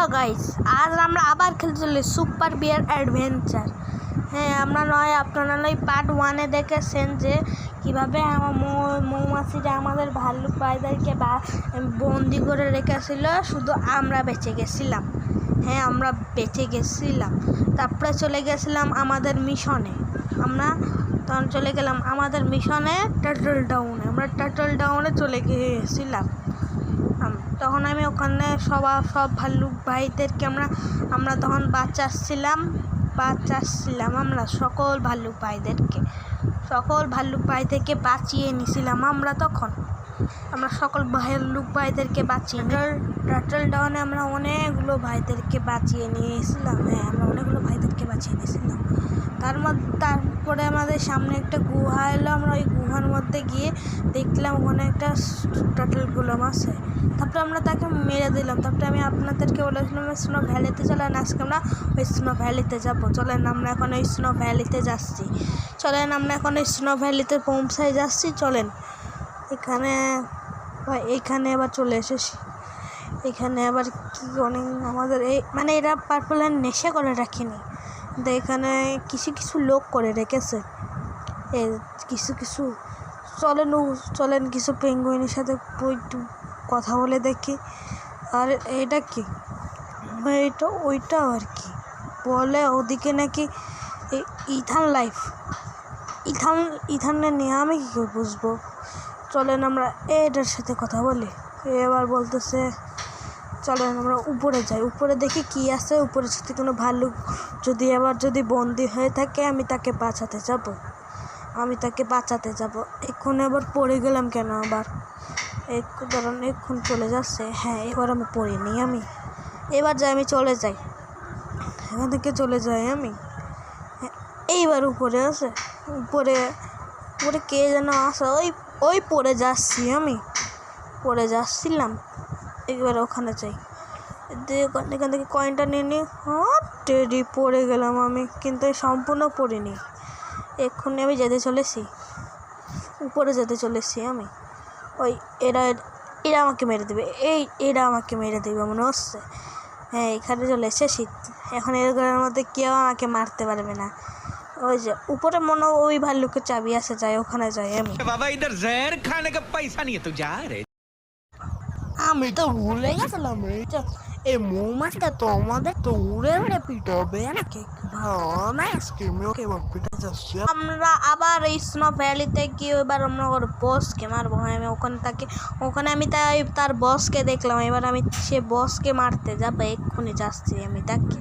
Hello guys, আজ আমরা আবার খেলতে চলি সুপার বিয়ার অ্যাডভেঞ্চার। হ্যাঁ, আপনারা নয় পার্ট 1-এ দেখেছেন যে কীভাবে আমার মৌমাছিরা আমাদের ভাল্লুক ভাইদেরকে বন্দি করে রেখেছিল, শুধু আমরা বেঁচে গেছিলাম। হ্যাঁ, আমরা বেঁচে গেছিলাম। তারপরে চলে গেছিলাম আমাদের মিশনে। আমরা তখন চলে গেলাম আমাদের মিশনে টার্টল ডাউনে। আমরা টার্টল ডাউনে চলে গিয়েছিলাম। তখন আমি ওখানে সব ভাল্লুক ভাইদেরকে আমরা তখন বাঁচাচ্ছিলাম আমরা সকল ভাল্লুক ভাইদেরকে বাঁচিয়ে নিয়েছিলাম। আমরা সকল ভাল্লুক ভাইদেরকে বাঁচিয়ে টার্টল ডাউনে আমরা অনেকগুলো ভাইদেরকে বাঁচিয়ে নিয়েছিলাম। হ্যাঁ, আমরা অনেকগুলো ভাইদেরকে বাঁচিয়ে নিয়েছিলাম। তারপরে আমাদের সামনে একটা গুহা এলো। আমরা ওই গুহার মধ্যে গিয়ে দেখলাম ওখানে একটা টার্টলগুলো আছে। তারপরে আমরা তাকে মেরে দিলাম। তারপরে আমি আপনাদেরকে বলেছিলাম স্নো ভ্যালিতে চলেন, আজকে আমরা ওই স্নো ভ্যালিতে যাবো। চলেন, আমরা এখন ওই স্নো ভ্যালিতে যাচ্ছি। পৌঁছায় যাচ্ছি। চলেন, এইখানে আবার চলে এসেছি। এখানে আবার কি অনেক আমাদের এরা পার্পলের নেশা করে রাখিনি, কিন্তু এখানে কিছু লোক করে রেখেছে। কিছু চলেন কিছু পেঙ্গুইনের সাথে একটু কথা বলে দেখি। আর এটা কি, ওইটা আর কি বলে, ওদিকে নাকি ইথানে নিয়ে আমি কী করে বুঝবো। চলেন আমরা এটার সাথে কথা বলি। এবার বলতেছে চলেন আমরা উপরে যাই, উপরে দেখি কি আছে। উপরের সাথে কোনো ভাল্লুক যদি বন্দি হয়ে থাকে আমি তাকে বাঁচাতে যাব। এক্ষুনি আবার পড়ে গেলাম কেন আবার? এক্ষুন চলে যাচ্ছে। হ্যাঁ, এবার আমি পড়িনি। এবার আমি চলে যাই, এখান থেকে চলে যাই আমি। এইবার উপরে আছে, উপরে কে যেন আসে। ওই পড়ে যাচ্ছিলাম। একবার ওখানে যাই, এখান থেকে কয়েনটা নিয়ে নিই। টেডি পড়ে গেলাম আমি, কিন্তু সম্পূর্ণ পড়িনি। এক্ষুনি আমি উপরে যেতে চলেছি আমি। এরা আমাকে মেরে দেবে মনে হচ্ছে। হ্যাঁ, এখানে চলে এসেছি। এখন এর ঘরের মধ্যে কেউ আমাকে মারতে পারবে না। ওই যে উপরে মনে ওই ভাল্লুকের চাবি আছে, যাই ওখানে যাই আমি। বাবা ইধর জহর খানে কা পয়সা নিয়ে তো যা রে। আমি তো ভুলে গেছিলাম, এই মৌমাছিটা তো আমাদের তো উড়ে পিটাবে নাকি। আমরা আবার এই স্নো ভ্যালিতে গিয়ে এবার আমরা ওর বসকে মারবো। আমি ওখানে আমি তার বসকে দেখলাম। এবার আমি সে বসকে মারতে যাবো। এক্ষুনি যাচ্ছি আমি, তাকে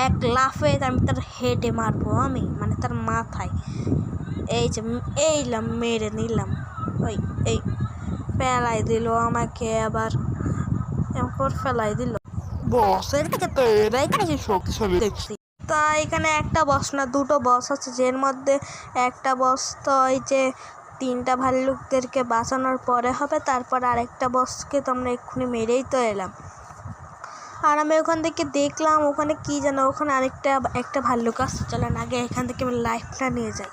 এক লাফে আমি তার হেডে মারবো। মানে তার মাথায় মেরে নিলাম। এই ফেলাই দিল আমাকে, আবার ফেলাই দিল। বসের থেকে তো এরাই শক্তিশালী দেখছি। তা এখানে একটা বস না, দুটো বস আছে, যের মধ্যে একটা বস তো ওই যে 3টা ভাল্লুকদেরকে বাঁচানোর পরে হবে। তারপর আরেকটা বসকে তো আমরা এক্ষুনি মেরেই তো এলাম। আর আমি ওখান থেকে দেখলাম ওখানে কি জানো, ওখানে একটা ভাল্লুক আসছে। চলেন আগে এখান থেকে আমি লাইফটা নিয়ে যাই,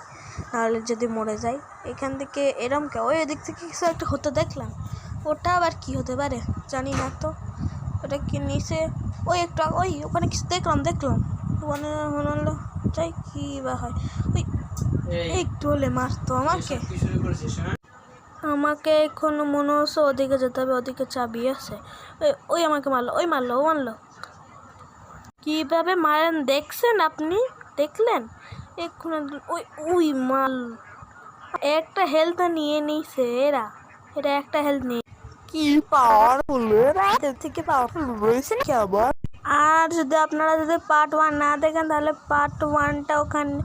নাহলে যদি মরে যাই। এখান থেকে ওই দিক থেকে কিছু একটা হতে দেখলাম। ওটা আবার কি হতে পারে জানি না তো। ওটা কি নিচে ওখানে কিছু দেখলাম ওখানে মনে হলো যাই, কি বা হয়। একটু হলে মারতো আমাকে এখন মনে হচ্ছে ওদিকে যেতে হবে, ওদিকে চাবি আছে। আমাকে মারলো, ও মারলো। কিভাবে মারেন দেখছেন আপনি? দেখলেন এক্ষুনি ওই মাল একটা হেলথ নিয়ে নিছে। এরা একটা হেলথ নিয়ে কি পাওয়ারফুল থেকে পাওয়ারফুল রয়েছে নাকি আবার। আর আপনারা যদি পার্ট 1 না দেখেন, তাহলে পার্ট 1টা ওখানে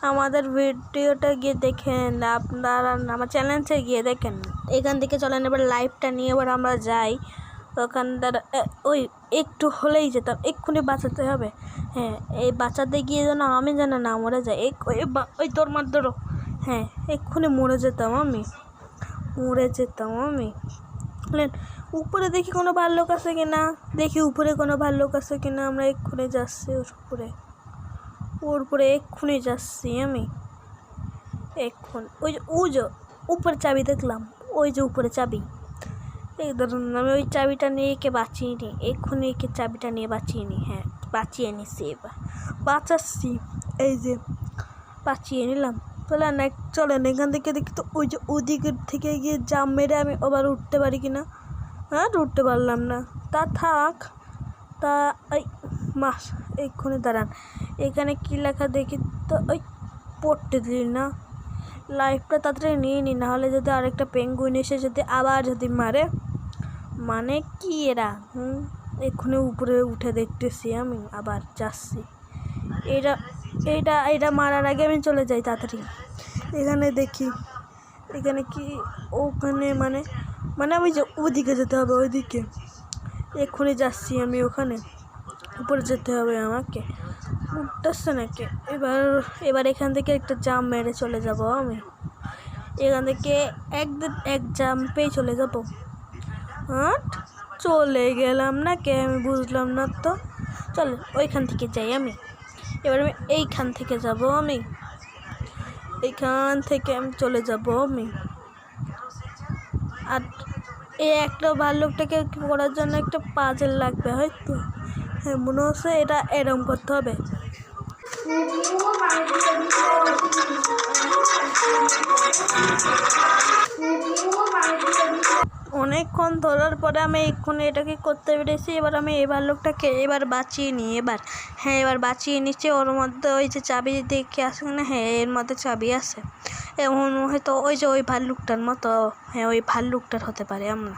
আমাদের ভিডিওটা গিয়ে দেখেন। আপনারা আমার চ্যানেলে গিয়ে দেখেন। এখান থেকে চলেন এবার লাইভটা নিয়ে এবার আমরা যাই ওখানটার। একটু হলেই যেতাম, এক্ষুনি বাঁচাতে হবে। হ্যাঁ, এই বাঁচাতে গিয়ে যেন আমি না মরে যাই। তোর মার ধরো। হ্যাঁ, এক্ষুনি মরে যেতাম আমি। উপরে দেখি কোনো ভাল্লুক আছে কিনা, আমরা এক্ষুনি যাচ্ছি ওর উপরে এক্ষুনি যাচ্ছি আমি। ওই যে উপরে চাবি দেখলাম, ওই যে উপরে চাবি। এই ধরুন আমি ওই চাবিটা নিয়ে একে বাঁচিয়ে নিই, এক্ষুনি একে চাবিটা নিয়ে বাঁচিয়ে নিই। হ্যাঁ, বাঁচিয়ে নিচ্ছি, এবার বাঁচাচ্ছি। এই যে বাঁচিয়ে নিলাম। চলেন চলেন এখান থেকে দেখি তো ওই যে ওদিকের থেকে গিয়ে জাম মেরে আমি আবার উঠতে পারি কিনা। হ্যাঁ, উঠতে পারলাম না, তা থাক। তা ওই মাস এক্ষুনি দাঁড়ান, এখানে কী লেখা দেখি তো। ওই পড়তে দিলি না, লাইফটা তাড়াতাড়ি নিয়ে নি, নাহলে যদি আরেকটা পেঙ্গুইন এসে যদি আবার যদি মারে, মানে কি এরা। এক্ষুনি উপরে উঠে দেখতেছি, আমি আবার যাচ্ছি। এটা এইটা এটা মারার আগে আমি চলে যাই তাড়াতাড়ি। এখানে দেখি এখানে কি, ওখানে মানে মানে আমি যে ওদিকে যেতে হবে, ওইদিকে এক্ষুনি যাচ্ছি আমি। ওখানে উপরে যেতে হবে আমাকে, উঠতেছে নাকি। এবার এখান থেকে একটা জাম্প মেরে চলে যাব আমি। এখান থেকে এক জাম্পেই চলে যাব। হ্যাঁ, চলে গেলাম না কে, আমি বুঝলাম না তো। চল ওইখান থেকে যাই আমি। এবার আমি এইখান থেকে যাব, আমি এইখান থেকে আমি চলে যাব আমি। আর এই একটা ভাল্লুকটাকে করার জন্য একটা পাজেল লাগবে হয়তো। হ্যাঁ, মনে হচ্ছে এটা এরম করতে হবে। অনেকক্ষণ ধরার পরে আমি এক্ষুনি এটাকে করতে পেরেছি। এবার আমি এই ভাল্লুকটাকে এবার বাঁচিয়ে নিই। হ্যাঁ, এবার বাঁচিয়ে নিচ্ছি। ওর মধ্যে ওই যে চাবি দেখে আসে না, হ্যাঁ এর মধ্যে চাবি আছে। এমন হয়তো ওই যে ওই ভাল্লুকটার মতো, হ্যাঁ ওই ভাল্লুকটার হতে পারে। আমরা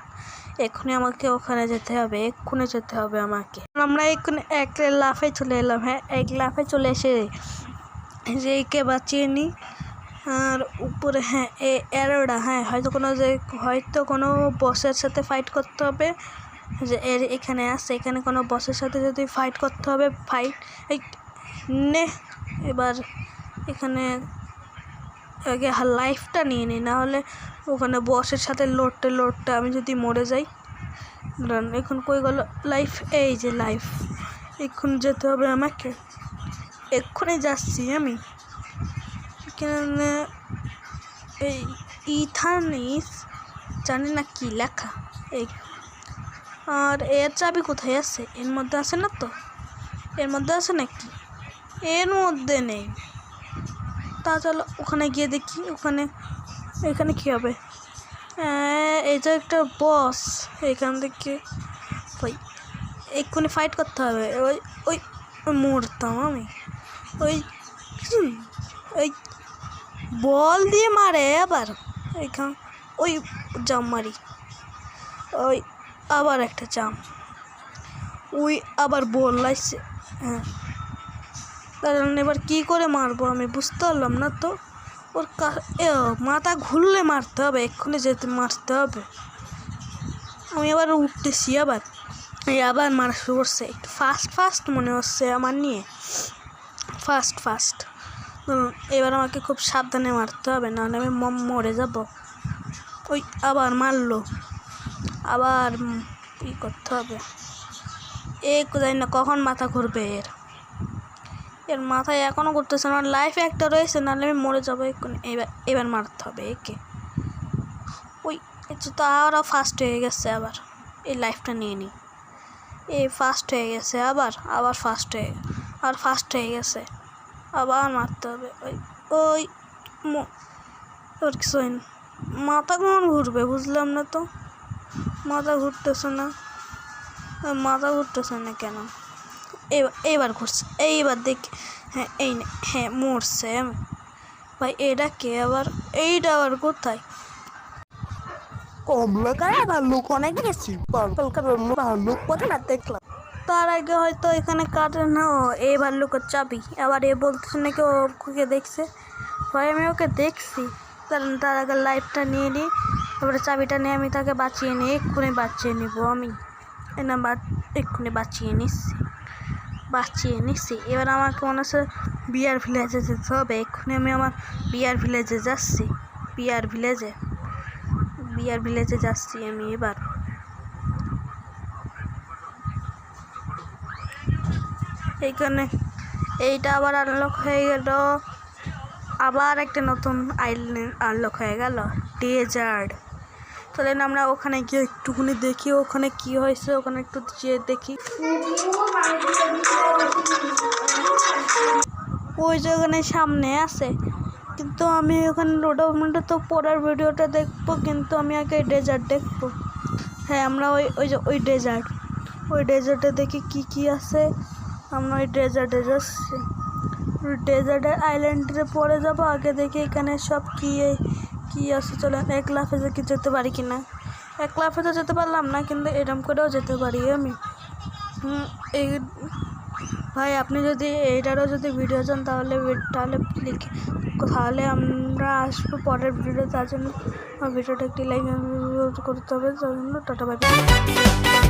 এক্ষুনি আমাকে ওখানে যেতে হবে, এক্ষুনি যেতে হবে আমাকে। আমরা এক্ষুনি এক লাফে চলে এলাম। হ্যাঁ, এক লাফে চলে এসে যে একে বাঁচিয়ে নিই। আর উপরে হ্যাঁ এরোটা, হ্যাঁ হয়তো কোনো বসের সাথে ফাইট করতে হবে। যে এখানে আসছে, এখানে কোনো বসের সাথে যদি ফাইট করতে হবে, ফাইট এই নে। এবার এখানে আগে লাইফটা নিয়ে নিই, নাহলে ওখানে বসের সাথে লড়তে আমি যদি মরে যাই। এখন কই গেল লাইফ? এই যে লাইফ, এক্ষুনি যেতে হবে আমাকে, এক্ষুনি যাচ্ছি আমি। এখানে এই ইথানিস জানি না কি লেখা এই। আর এর চাবি কোথায় আছে? এর মধ্যে আছে না তো? এর মধ্যে আছে নাকি? এর মধ্যে নেই। তা চলো ওখানে গিয়ে দেখি। এখানে কি হবে? এটা একটা বস। এখান থেকে ওই এক্ষুনি ফাইট করতে হবে। ওই ওই মরতাম আমি। ওই বল দিয়ে মারে আবার। এখান ওই জাম মারি, ওই আবার একটা জাম, ওই আবার বল লাগছে। হ্যাঁ, কারণ এবার কী করে মারবো আমি বুঝতে পারলাম না তো। ওর মাথা ঘুরলে মারতে হবে, এক্ষুনি যেতে মারতে হবে। আমি আবার উঠতেছি, আবার মারা শুরু করছে। একটু ফাস্ট মনে হচ্ছে আমার নিয়ে, ফাস্ট। এবার আমাকে খুব সাবধানে মারতে হবে, নাহলে আমি মরে যাব। ওই আবার মারলো, আবার কী করতে হবে। জানি না কখন মাথা ঘুরবে এর মাথায় এখনও ঘুরতেছে না। লাইফে একটা রয়েছে, নাহলে আমি মরে যাবো এক্ষুনি। এবার মারতে হবে একে। ওই তো আরও ফাস্ট হয়ে গেছে। আবার এই লাইফটা নিয়ে নিই। এই ফাস্ট হয়ে গেছে, আবার ফাস্ট হয়ে গেছে। আবার মারতে হবে। ওই ওর কিছু হয় না। মাথা কখন ঘুরবে বুঝলাম না তো। মাথা ঘুরতেছে না কেন? এইবার ঘুরছে, এইবার দেখি। হ্যাঁ হ্যাঁ মরছে আমি। ভাই এটা কে আবার? এইটা আবার কোথায়? কমলা কালার ভাল্লুক অনেক গেছি, পার্পল কালার ভাল্লুক কোথায় না দেখলাম। তার আগে হয়তো এখানে কাটে না এই ভাল্লুকের চাবি। আবার এ বলতেছে নাকি ওকে দেখছে। ভাই আমি ওকে দেখছি, কারণ তার আগে লাইফটা নিয়ে নিই, তারপরে চাবিটা নিয়ে আমি তাকে বাঁচিয়ে নিই। এক্ষুনি বাঁচিয়ে নিব আমি। এক্ষুনি বাঁচিয়ে নিচ্ছি। এবার আমাকে মনে হচ্ছে বিয়ার ভিলেজে যেতে হবে। এক্ষুনি আমি আমার বিয়ার ভিলেজে যাচ্ছি। বিয়ার ভিলেজে যাচ্ছি আমি। এবার এইখানে এইটা আবার আনলক হয়ে গেল। আবার একটা নতুন আইল্যান্ড আনলক হয়ে গেল, ডেজার্ট। চলেন আমরা ওখানে গিয়ে একটুখানি দেখি ওখানে কি হয়েছে, ওখানে একটু যেয়ে দেখি। ওই যে ওখানে সামনে আছে, কিন্তু আমি ওখানে ওটা তো পরের ভিডিওটা দেখবো, কিন্তু আমি আগে ডেজার্ট দেখবো। হ্যাঁ আমরা ওই ডেজার্টে দেখি কি আছে। আমরা ওই ডেজার্টে যাচ্ছি, ডেজার্টের আইল্যান্ডে পরে যাবো। আগে দেখি এখানে সব কি আছে। চলেন এক লাফে যে কি যেতে পারি কিনা। এক লাফে তো যেতে পারলাম না, কিন্তু এরম করেও যেতে পারি আমি। এই ভাই আপনি যদি এইটারও যদি ভিডিও চান তাহলে আমরা আসবো পরের ভিডিও। তার জন্য ভিডিওটা একটি লাইক করতে হবে। তার জন্য টাটা বাই বাই।